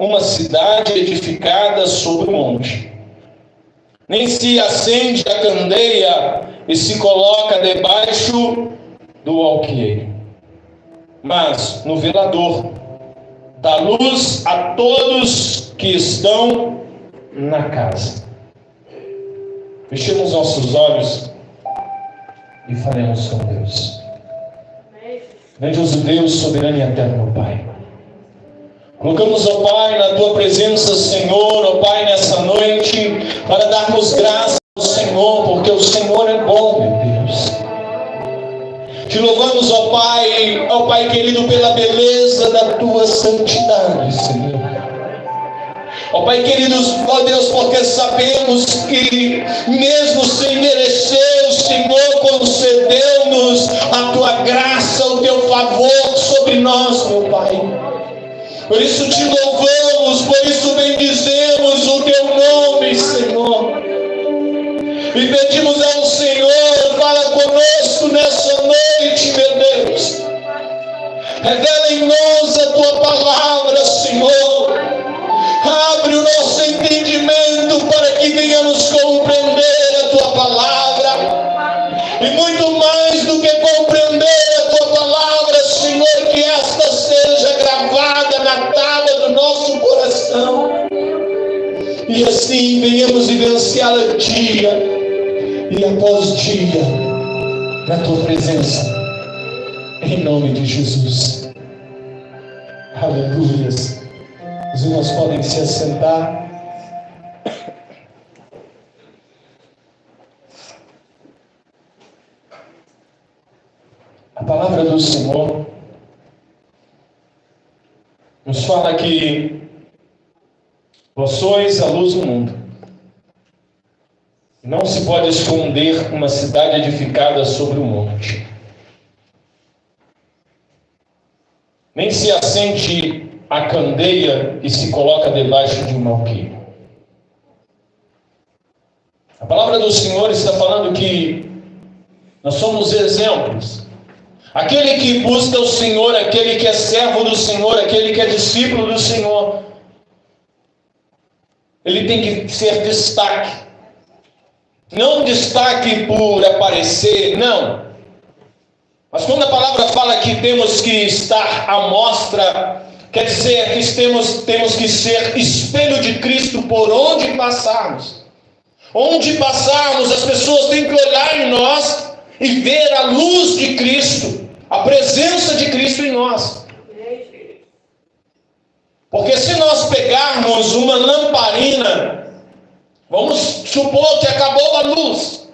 uma cidade edificada sobre o monte. Nem se acende a candeia e se coloca debaixo do alqueire, mas no velador, dá luz a todos que estão na casa. Fechemos nossos olhos e faremos com Deus. Grandioso Deus, soberano e eterno, meu Pai. Colocamos, ó Pai, na Tua presença, Senhor, ó Pai, nessa noite, para darmos graças ao Senhor, porque o Senhor é bom, meu Deus. Te louvamos, ó Pai querido, pela beleza da Tua santidade, Senhor. Ó Pai queridos, ó Deus, porque sabemos que mesmo sem merecer, o Senhor concedeu-nos a Tua graça, o Teu favor sobre nós, meu Pai. Por isso te louvamos, por isso bendizemos o Teu nome, Senhor. E pedimos ao Senhor, fala conosco nessa noite, meu Deus. Revela em nós a Tua palavra, Senhor. Abre o nosso entendimento para que venhamos compreender a Tua palavra. E muito mais do que compreender a Tua palavra, Senhor, que esta seja gravada na tábua do nosso coração. E assim venhamos vivenciá-la dia e após dia na Tua presença. Em nome de Jesus. Aleluias. Os irmãos podem se assentar. A palavra do Senhor nos fala que vós sois a luz do mundo. Não se pode esconder uma cidade edificada sobre o monte. Nem se acende a candeia e se coloca debaixo de um alqueire. A palavra do Senhor está falando que nós somos exemplos. Aquele que busca o Senhor, aquele que é servo do Senhor, aquele que é discípulo do Senhor, ele tem que ser destaque. Não destaque por aparecer, não. Mas quando a palavra fala que temos que estar à mostra, quer dizer que temos que ser espelho de Cristo por onde passarmos. Onde passarmos, as pessoas têm que olhar em nós e ver a luz de Cristo, a presença de Cristo em nós. Porque se nós pegarmos uma lamparina, vamos supor que acabou a luz.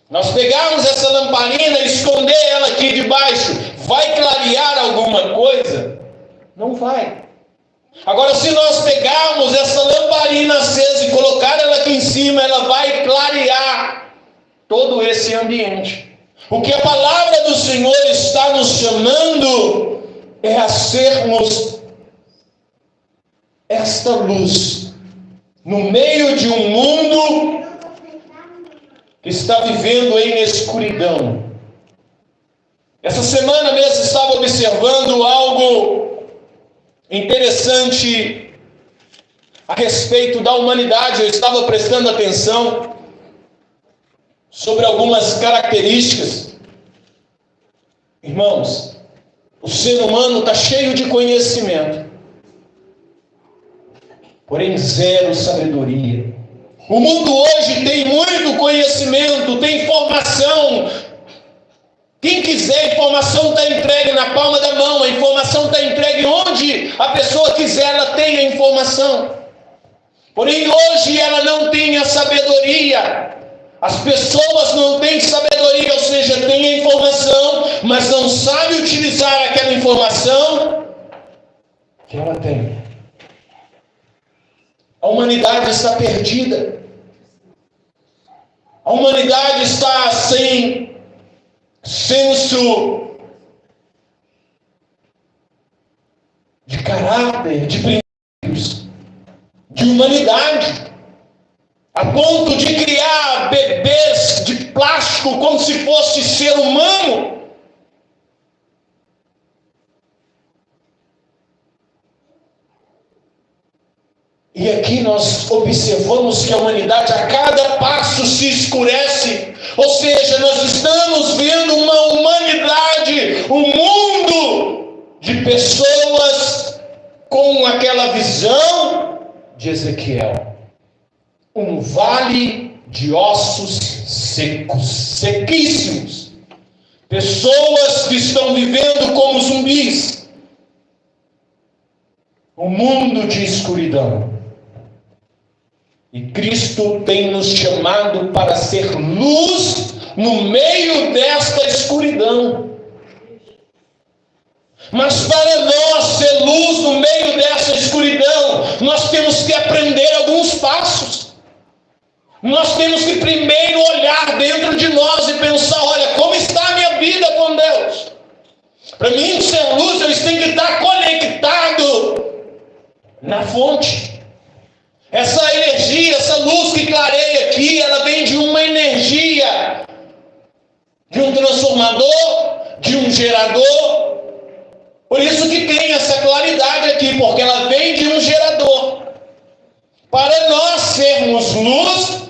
Nós pegarmos essa lamparina e esconder ela aqui debaixo, vai clarear alguma coisa? Não vai. Agora, se nós pegarmos essa lamparina acesa e colocar ela aqui em cima, ela vai clarear todo esse ambiente. O que a palavra do Senhor está nos chamando é a sermos esta luz no meio de um mundo que está vivendo em escuridão. Essa semana mesmo estava observando algo interessante a respeito da humanidade. Eu estava prestando atenção sobre algumas características. Irmãos, o ser humano está cheio de conhecimento, porém zero sabedoria. O mundo hoje tem muito conhecimento, tem informação. Quem quiser, a informação está entregue na palma da mão, a informação está entregue onde a pessoa quiser, ela tem a informação. Porém hoje ela não tem a sabedoria. As pessoas não têm sabedoria, ou seja, têm a informação, mas não sabem utilizar aquela informação que ela tem. A humanidade está perdida. A humanidade está sem senso de caráter, de princípios, de humanidade, a ponto de criar bebês de plástico como se fosse ser humano. E aqui nós observamos que a humanidade a cada passo se escurece. Ou seja, nós estamos vendo uma humanidade, um mundo de pessoas com aquela visão de Ezequiel. Um vale de ossos secos, sequíssimos. Pessoas que estão vivendo como zumbis. Um mundo de escuridão. E Cristo tem nos chamado para ser luz no meio desta escuridão. Mas para nós ser luz no meio dessa escuridão, nós temos que aprender alguns passos. Nós temos que primeiro olhar dentro de nós e pensar, olha, como está a minha vida com Deus? Para mim ser luz, eu tenho que estar conectado na fonte. Essa energia, essa luz que clareia aqui, ela vem de uma energia, de um transformador, de um gerador. Por isso que tem essa claridade aqui, porque ela vem de um gerador. Para nós sermos luz,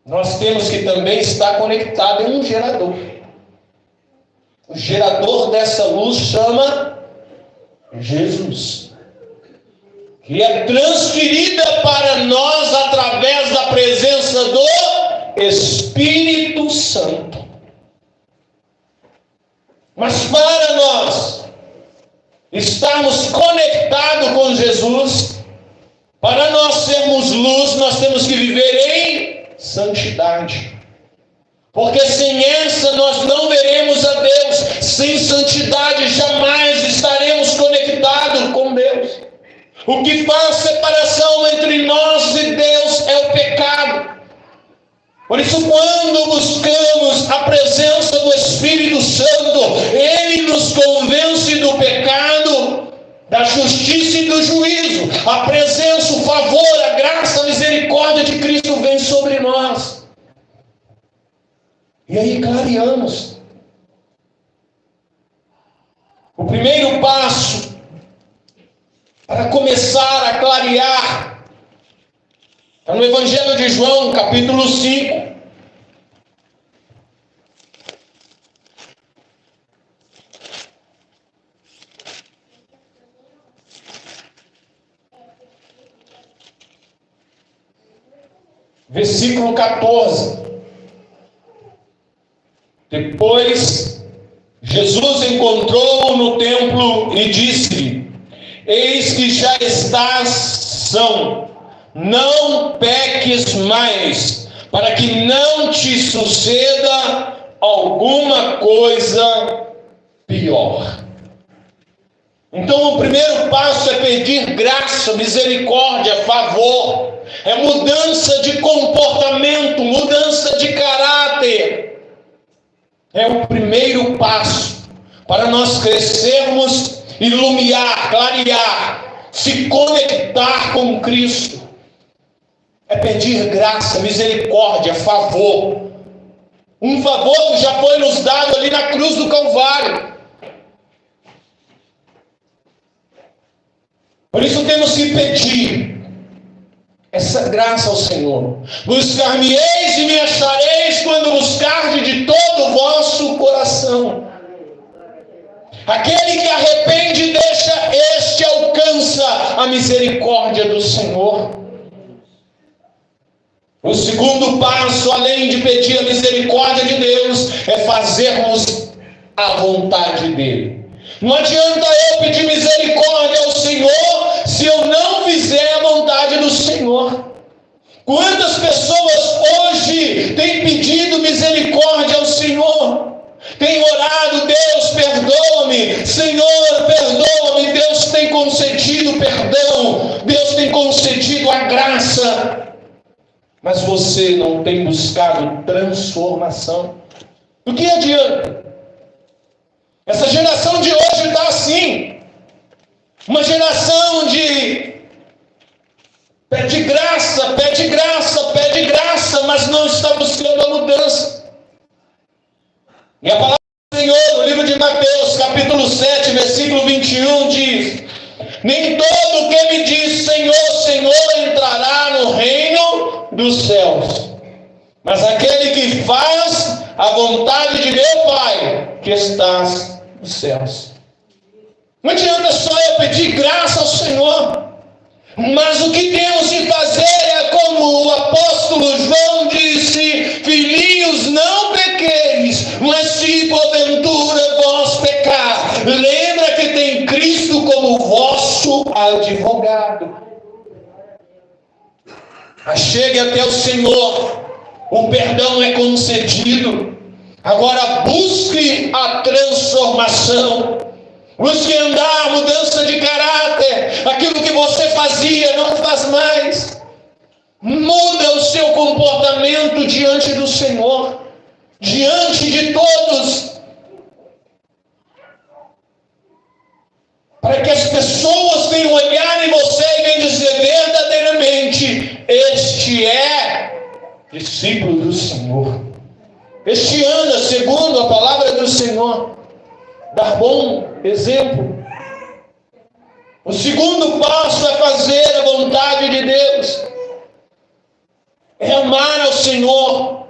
nós temos que também estar conectado em um gerador. O gerador dessa luz chama Jesus, que é transferida para nós através da presença do Espírito Santo. Mas para nós estarmos conectados com Jesus, para nós sermos luz, nós temos que viver em santidade. Porque sem essa nós não veremos a Deus. Sem santidade jamais estaremos conectados com Deus. O que faz separação entre nós e Deus é o pecado. Por isso, quando buscamos a presença do Espírito Santo, Ele nos convence do pecado, da justiça e do juízo. A presença, o favor, a graça, a misericórdia de Cristo vem sobre nós. E aí clareamos. O primeiro passo para começar a clarear está no Evangelho de João, capítulo 5. Versículo 14. Depois, Jesus encontrou-o no templo e disse-lhe: eis que já estás são, não peques mais, para que não te suceda alguma coisa pior. Então o primeiro passo é pedir graça, misericórdia, favor. É mudança de comportamento, mudança de caráter. É o primeiro passo para nós crescermos, iluminar, clarear, se conectar com Cristo. É pedir graça, misericórdia, favor. Um favor que já foi nos dado ali na cruz do Calvário. Por isso temos que pedir essa graça ao Senhor. Buscar-me-eis e me achareis quando buscardes de todo o vosso coração. Aquele que arrepende e deixa, este alcança a misericórdia do Senhor. O segundo passo, além de pedir a misericórdia de Deus, é fazermos a vontade dele. Não adianta eu pedir misericórdia ao Senhor se eu não fizer a vontade do Senhor. Quantas pessoas hoje têm pedido misericórdia ao Senhor? Têm orado: Deus, perdoa-me, Senhor, perdoa-me. Deus tem concedido perdão, Deus tem concedido a graça. Mas você não tem buscado transformação. Do que adianta? Essa geração de hoje está assim. Uma geração de pede graça, pede graça, pede graça, mas não está buscando a mudança. E a palavra do Senhor, no livro de Mateus, capítulo 7, versículo 21, diz: Nem todo que me diz Senhor, Senhor entrará no reino dos céus, mas aquele que faz a vontade de meu Pai que estás nos céus. Não adianta só eu pedir graça ao Senhor, mas o que temos de fazer é como o apóstolo João disse: filhinhos, não pequeis, mas se porventura vós pecar, lembra que tem Cristo como vosso advogado. Chegue até o Senhor, o perdão é concedido. Agora busque a transformação. Busque andar a mudança de caráter. Aquilo que você fazia, não faz mais. Muda o seu comportamento diante do Senhor, diante de todos, para que as pessoas venham olhar em você e venham dizer verdadeiramente: este é discípulo do Senhor. Este anda segundo a palavra do Senhor. Dar bom exemplo. O segundo passo é fazer a vontade de Deus. É amar ao Senhor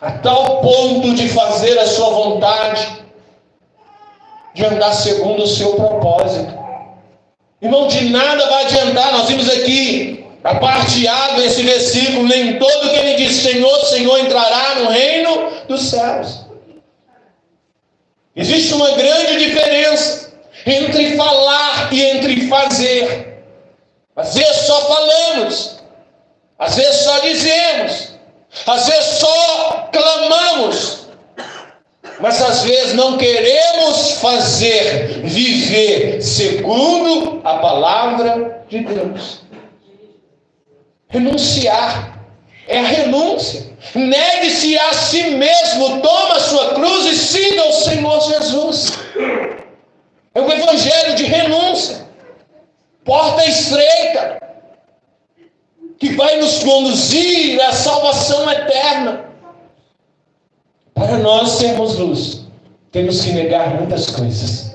a tal ponto de fazer a sua vontade, de andar segundo o seu propósito. Irmão, de nada vai adiantar. Nós vimos aqui a parte A desse versículo: nem todo que ele diz Senhor, Senhor entrará no reino dos céus. Existe uma grande diferença entre falar e entre fazer. Às vezes só falamos, às vezes só dizemos, às vezes só clamamos, mas às vezes não queremos fazer, viver segundo a palavra de Deus. Renunciar é a renúncia. Negue-se a si mesmo, toma a sua cruz e siga o Senhor Jesus. É o evangelho de renúncia, porta estreita, que vai nos conduzir à salvação eterna. Para nós sermos luz, temos que negar muitas coisas.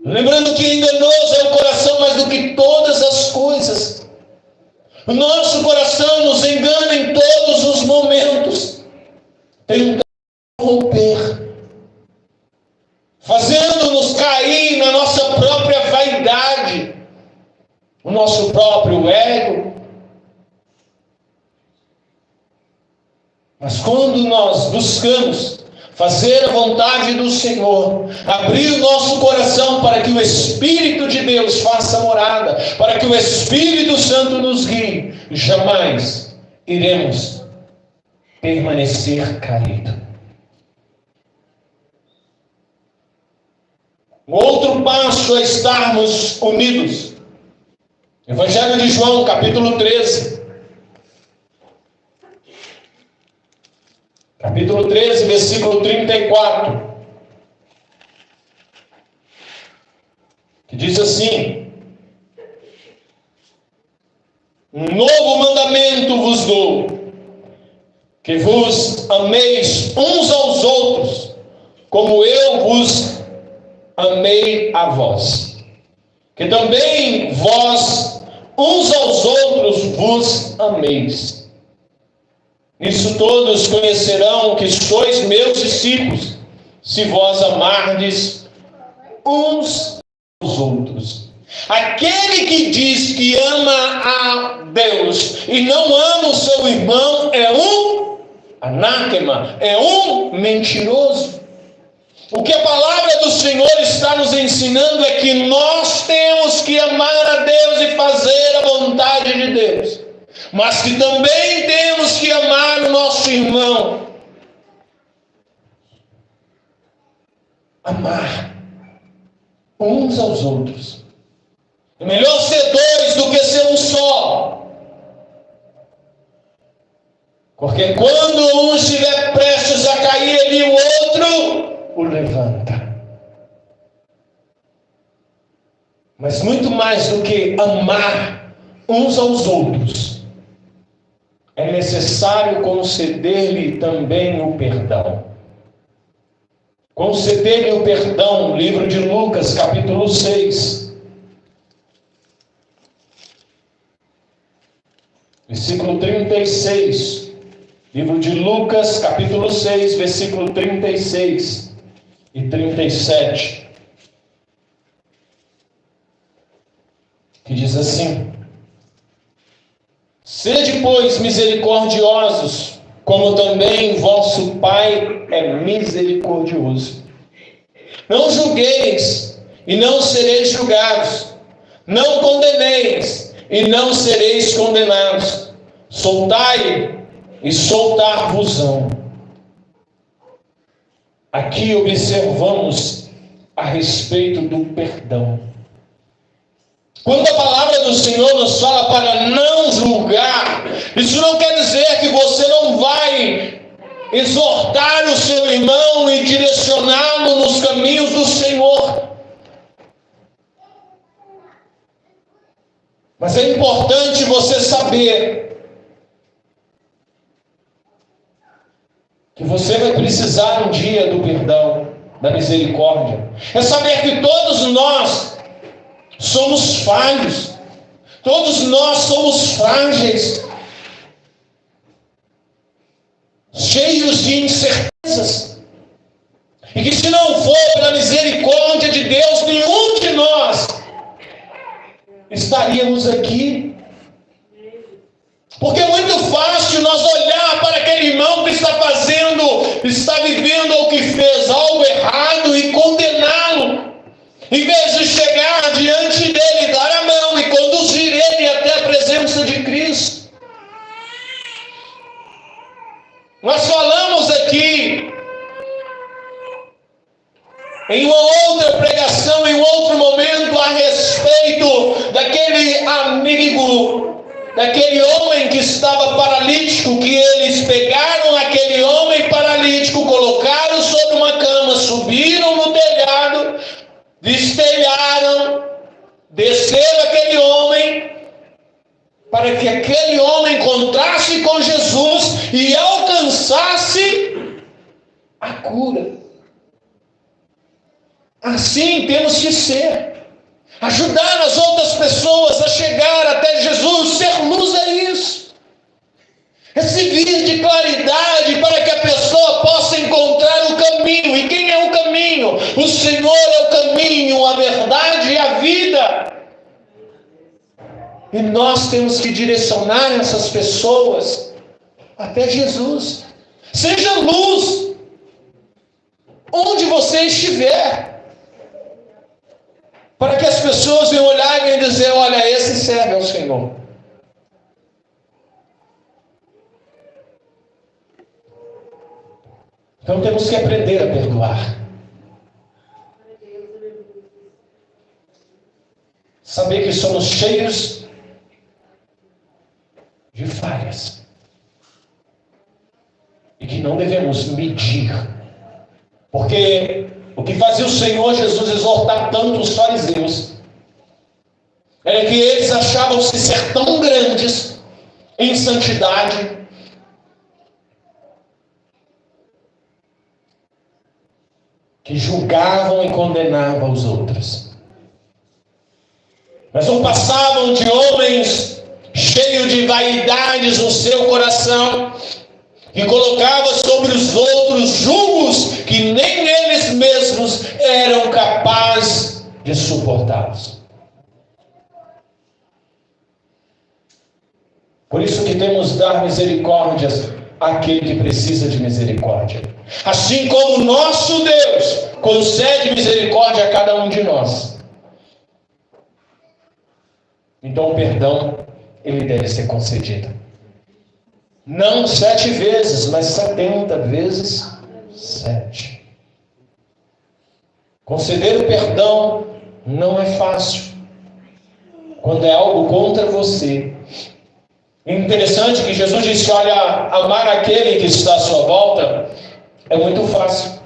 Lembrando que enganoso é o coração mais do que todas as coisas. O nosso coração nos engana em todos os momentos, tentando romper, fazendo-nos cair na nossa própria vaidade, o nosso próprio ego. Mas quando nós buscamos fazer a vontade do Senhor, abrir o nosso coração para que o Espírito de Deus faça morada, para que o Espírito Santo nos guie, jamais iremos permanecer caído. O outro passo é estarmos unidos. Evangelho de João, capítulo 13. Capítulo 13, versículo 34. Que diz assim: um novo mandamento vos dou, que vos ameis uns aos outros, como eu vos amei a vós. Que também vós uns aos outros vos ameis. Nisso todos conhecerão que sois meus discípulos, se vós amardes uns aos outros. Aquele que diz que ama a Deus e não ama o seu irmão é um anátema, é um mentiroso. O que a palavra do Senhor está nos ensinando é que nós temos que amar a Deus e fazer a vontade de Deus, mas que também temos que amar o nosso irmão. Amar uns aos outros. É melhor ser dois do que ser um só. Porque quando um estiver prestes a cair ali, o outro o levanta. Mas muito mais do que amar uns aos outros, é necessário conceder-lhe também o perdão. conceder-lhe o perdão. Livro de Lucas, capítulo 6. Versículo 36. Livro de Lucas, capítulo 6, versículo 36 e 37. Que diz assim: sede, pois, misericordiosos, como também vosso Pai é misericordioso. Não julgueis, e não sereis julgados. Não condeneis, e não sereis condenados. Soltai, e soltar-vos-ão. Aqui observamos a respeito do perdão. Quando a palavra do Senhor nos fala para não julgar, isso não quer dizer que você não vai exortar o seu irmão e direcioná-lo nos caminhos do Senhor. Mas é importante você saber que você vai precisar um dia do perdão, da misericórdia. É saber que todos nós somos falhos, todos nós somos frágeis, cheios de incertezas, e que se não for pela misericórdia de Deus, nenhum de nós estaríamos aqui. Porque é muito fácil nós olhar para aquele irmão que está vivendo ou que fez algo errado e condená-lo, em vez de chegar diante dele, dar a mão e conduzir ele até a presença de Cristo. Nós falamos aqui, em uma outra pregação, em um outro momento, a respeito daquele amigo, daquele homem que estava paralítico, que eles pegaram aquele homem paralítico, colocaram sobre uma cama, subiram no telhado, destelharam, desceram aquele homem, para que aquele homem encontrasse com Jesus e alcançasse a cura. Assim temos que ser. Ajudar as outras pessoas a chegar até Jesus, ser luz é isso. É servir de claridade para que a pessoa possa encontrar o caminho. E quem é o caminho? O Senhor é o caminho, a verdade e a vida. E nós temos que direcionar essas pessoas até Jesus. Seja luz onde você estiver, para que as pessoas venham olhar e dizer: olha, esse serve ao Senhor. Então temos que aprender a perdoar. Saber que somos cheios de falhas. E que não devemos medir. Porque o que fazia o Senhor Jesus exortar tanto os fariseus era que eles achavam-se ser tão grandes em santidade, que julgavam e condenavam os outros. Mas não passavam de homens cheios de vaidades no seu coração, que colocava sobre os outros julgos que nem eles mesmos eram capazes de suportá-los. Por isso que temos de dar misericórdias àquele que precisa de misericórdia. Assim como o nosso Deus concede misericórdia a cada um de nós. Então o perdão, ele deve ser concedido. Não 7 vezes, mas 70 vezes 7. Conceder o perdão não é fácil. Quando é algo contra você. É interessante que Jesus disse: olha, amar aquele que está à sua volta é muito fácil.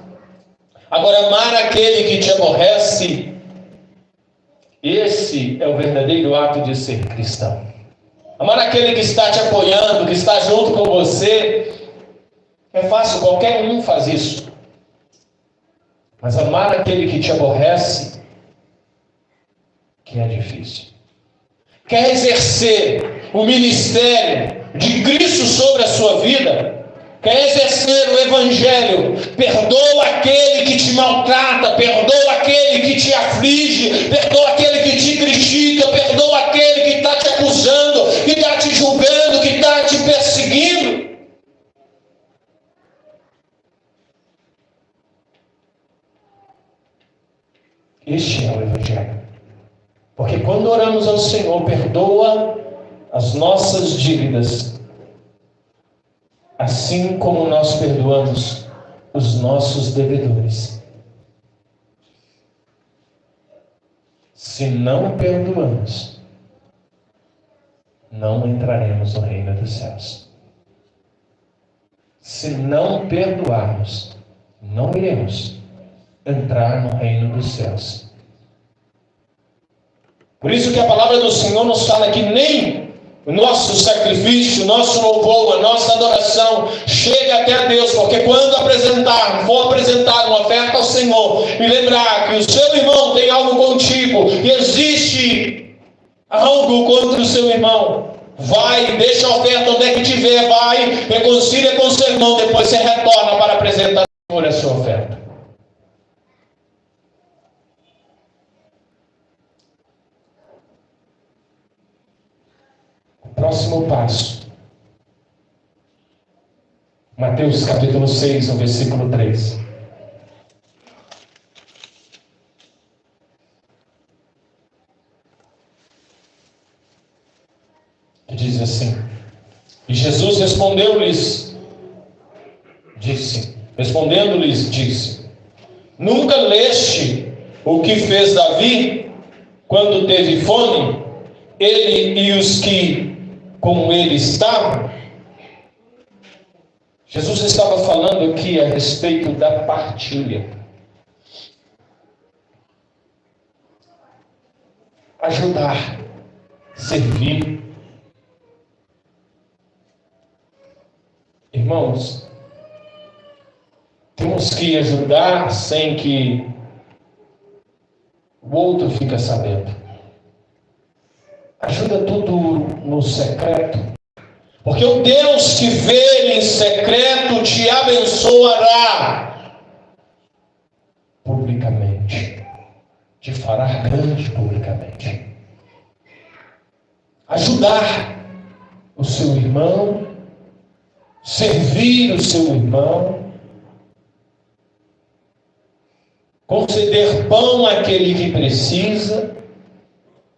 Agora, amar aquele que te aborrece, esse é o verdadeiro ato de ser cristão. Amar aquele que está te apoiando, que está junto com você, é fácil, qualquer um faz isso. Mas amar aquele que te aborrece, que é difícil. Quer exercer o ministério de Cristo sobre a sua vida? Quer exercer o Evangelho? Perdoa aquele que te maltrata, perdoa aquele que te aflige, perdoa aquele que te critica, perdoa aquele que está te acusando, que está te julgando, que está te perseguindo. Este é o Evangelho. Porque quando oramos ao Senhor, perdoa as nossas dívidas, assim como nós perdoamos os nossos devedores. Se não perdoamos, não entraremos no reino dos céus. Se não perdoarmos, não iremos entrar no reino dos céus. Por isso que a palavra do Senhor nos fala que nem o nosso sacrifício, o nosso louvor, a nossa adoração chega até a Deus, porque quando for apresentar uma oferta ao Senhor e lembrar que o seu irmão tem algo contigo e existe algo contra o seu irmão, vai, deixa a oferta onde é que tiver, vai, reconcilia com o seu irmão, depois você retorna para apresentar ao Senhor a sua oferta. Próximo passo. Mateus capítulo 6, no versículo 3. Que diz assim: E Jesus respondendo-lhes, disse: Nunca leste o que fez Davi quando teve fome, ele e os que com ele estavam? Jesus estava falando aqui a respeito da partilha. Ajudar, servir. Irmãos, temos que ajudar sem que o outro fique sabendo. Ajuda tudo no secreto. Porque o Deus que vê em secreto te abençoará publicamente. Te fará grande publicamente. Ajudar o seu irmão, servir o seu irmão, conceder pão àquele que precisa,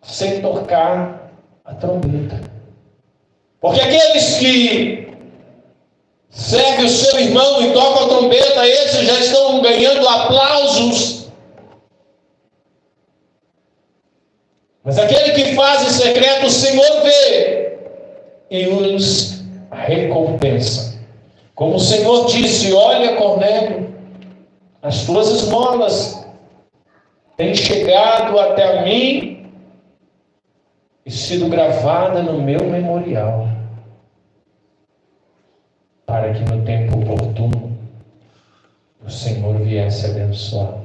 sem tocar a trombeta. Porque aqueles que servem o seu irmão e tocam a trombeta, esses já estão ganhando aplausos. Mas aquele que faz em secreto, o Senhor vê e os recompensa. Como o Senhor disse: olha, Cornélio, as tuas esmolas têm chegado até mim e sido gravada no meu memorial, para que no tempo oportuno o Senhor viesse abençoar.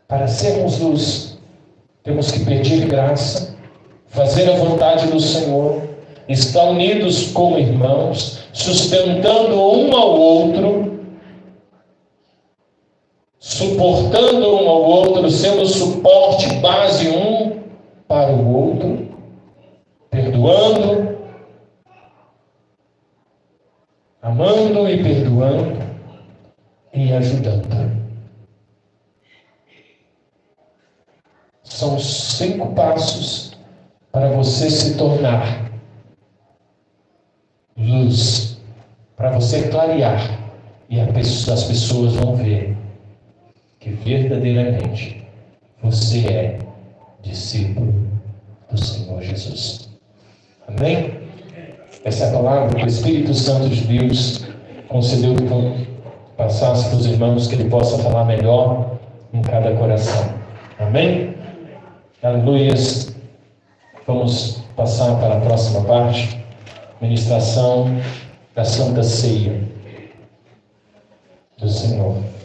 Para sermos luz, temos que pedir graça, fazer a vontade do Senhor, estar unidos como irmãos, sustentando um ao outro, suportando um ao outro, sendo suporte, base um para o outro, perdoando, amando e perdoando e ajudando. São 5 passos para você se tornar luz, para você clarear, e as pessoas vão ver que verdadeiramente você é discípulo do Senhor Jesus. Amém? Essa é a palavra que o Espírito Santo de Deus concedeu que passasse para os irmãos, que Ele possa falar melhor em cada coração. Amém? Aleluias. Vamos passar para a próxima parte, ministração da Santa Ceia. do Senhor.